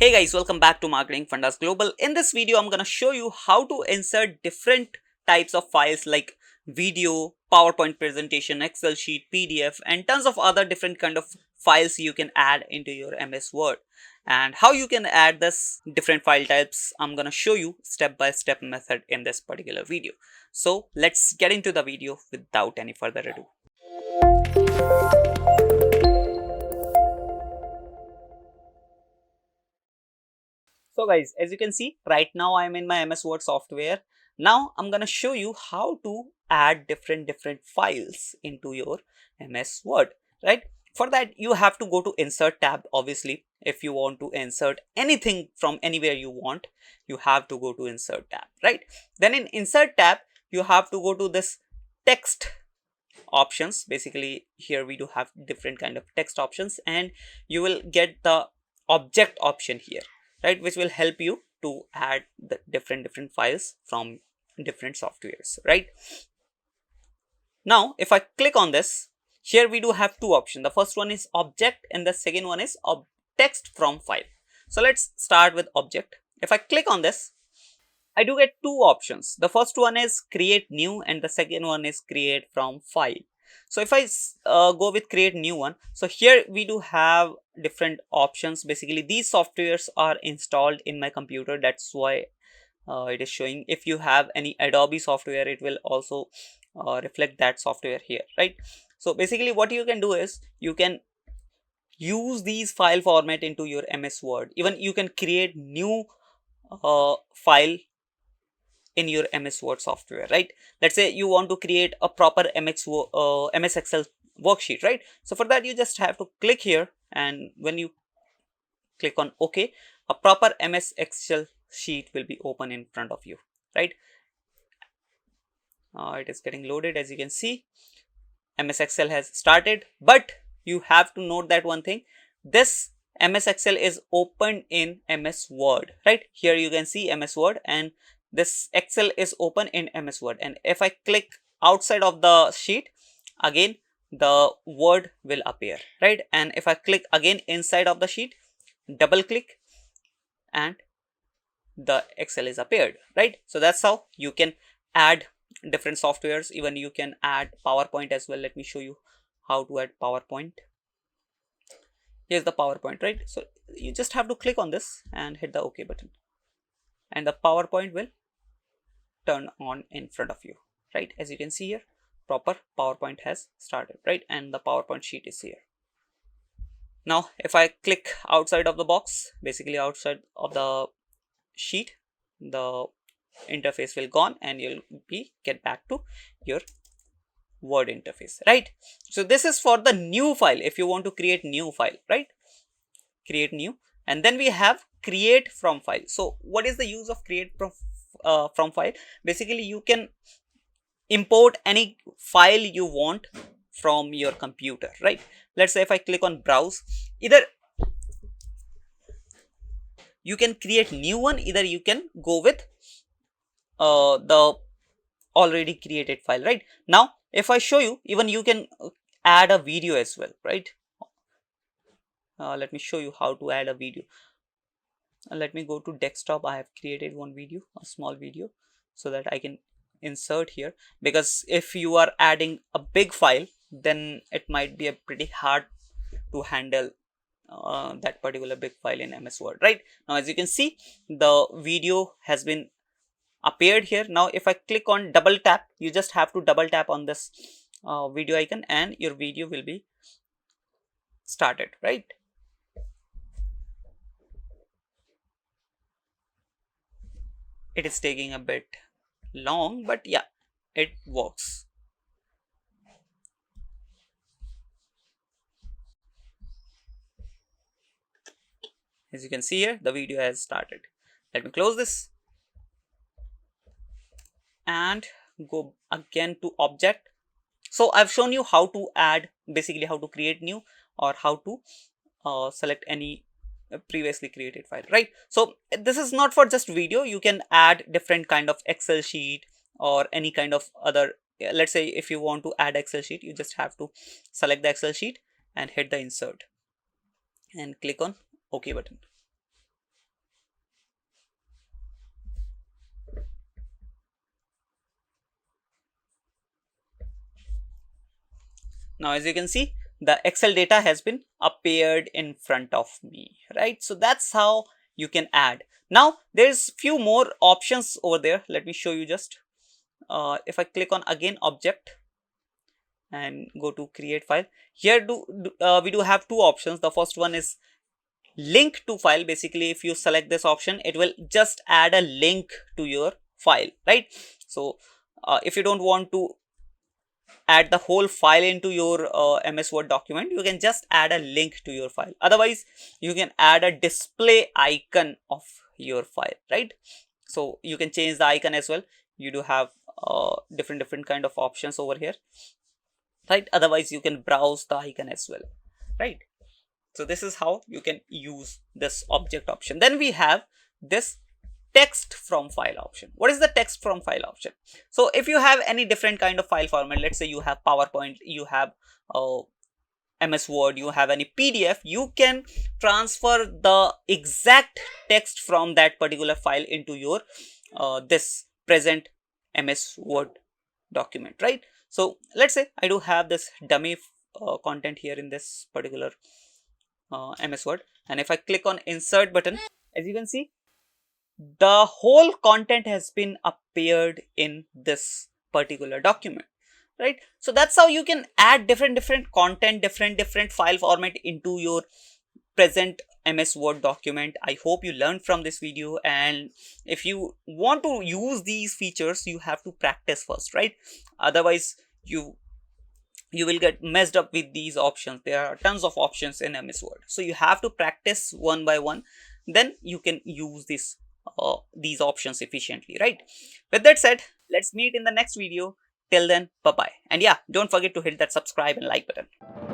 Hey guys, welcome back to Marketing Fundas Global. In this video, I'm going to show you how to insert different types of files like video, PowerPoint presentation, Excel sheet, PDF, and tons of other different kind of files you can add into your MS Word. And how you can add this different file types, I'm going to show you step-by-step method in this particular video. So let's get into the video without any further ado. So guys, as you can see, right now I'm in my MS Word software. Now I'm gonna show you how to add different files into your MS Word, right? For that, you have to go to Insert tab. Obviously, if you want to insert anything from anywhere you want, you have to go to Insert tab, right? Then in Insert tab, you have to go to this text options. Basically, here we do have different kind of text options, and you will get the object option here, right, which will help you to add the different files from different softwares, right? Now if I click on this, here we do have two options. The first one is object and the second one is text from file. So let's start with object. If I click on this, I do get two options. The first one is create new and the second one is create from file. So if I go with create new one, so here we do have different options. Basically these softwares are installed in my computer, that's why it is showing. If you have any Adobe software, it will also reflect that software here, right? So basically what you can do is you can use these file format into your MS Word. Even you can create new file in your MS Word software, right? Let's say you want to create a proper MS Excel worksheet, right? So for that, you just have to click here, and when you click on OK, a proper MS Excel sheet will be open in front of you, right? It is getting loaded. As you can see, MS Excel has started, but you have to note that one thing: this MS Excel is open in MS Word, right? Here you can see MS Word, and this Excel is open in MS Word. And if I click outside of the sheet, again the Word will appear, right? And if I click again inside of the sheet, double click, and the Excel is appeared, right? So that's how you can add different softwares. Even you can add PowerPoint as well. Let me show you how to add PowerPoint. Here's the PowerPoint, right? So you just have to click on this and hit the OK button, and the PowerPoint will turn on in front of you, right? As you can see here, proper PowerPoint has started, right? And the PowerPoint sheet is here. Now if I click outside of the box, basically outside of the sheet, the interface will gone and you'll be get back to your Word interface, right? So this is for the new file. If you want to create new file, right, create new. And then we have create from file. So what is the use of create from file? Basically you can import any file you want from your computer, right? Let's say if I click on browse, either you can create new one, either you can go with the already created file, right? Now if I show you, even you can add a video as well, right? Let me show you how to add a video. Let me go to desktop. I have created one video, a small video, so that I can insert here, because if you are adding a big file, then it might be a pretty hard to handle that particular big file in MS Word, right? Now as you can see, the video has been appeared here. Now if I click on double tap, you just have to double tap on this video icon and your video will be started, right? It is taking a bit long, but yeah, it works. As you can see here, the video has started. Let me close this and go again to object. So I've shown you how to add, basically how to create new, or how to select any previously created file, right? So this is not for just video. You can add different kind of Excel sheet or any kind of other. Let's say if you want to add Excel sheet, you just have to select the Excel sheet and hit the insert and click on OK button. Now as you can see, the Excel data has been appeared in front of me, right? So that's how you can add. Now there's few more options over there. Let me show you just. If I click on again object and go to create file, here we do have two options. The first one is link to file. Basically, if you select this option, it will just add a link to your file, right? So if you don't want to add the whole file into your MS Word document, you can just add a link to your file. Otherwise, you can add a display icon of your file, right? So you can change the icon as well. You do have different kind of options over here, right? Otherwise, you can browse the icon as well, right? So this is how you can use this object option. Then we have this text from file option. What is the text from file option? So if you have any different kind of file format, let's say you have PowerPoint, you have MS Word, you have any PDF, you can transfer the exact text from that particular file into your this present MS Word document, right? So let's say I do have this dummy content here in this particular MS Word, and if I click on insert button, as you can see, the whole content has been appeared in this particular document, right? So that's how you can add different content, different file format into your present MS Word document. I hope you learned from this video, and if you want to use these features, you have to practice first, right? Otherwise you will get messed up with these options. There are tons of options in MS Word, so you have to practice one by one, then you can use these options efficiently, right? With that said, let's meet in the next video. Till then, bye bye, and yeah, don't forget to hit that subscribe and like button.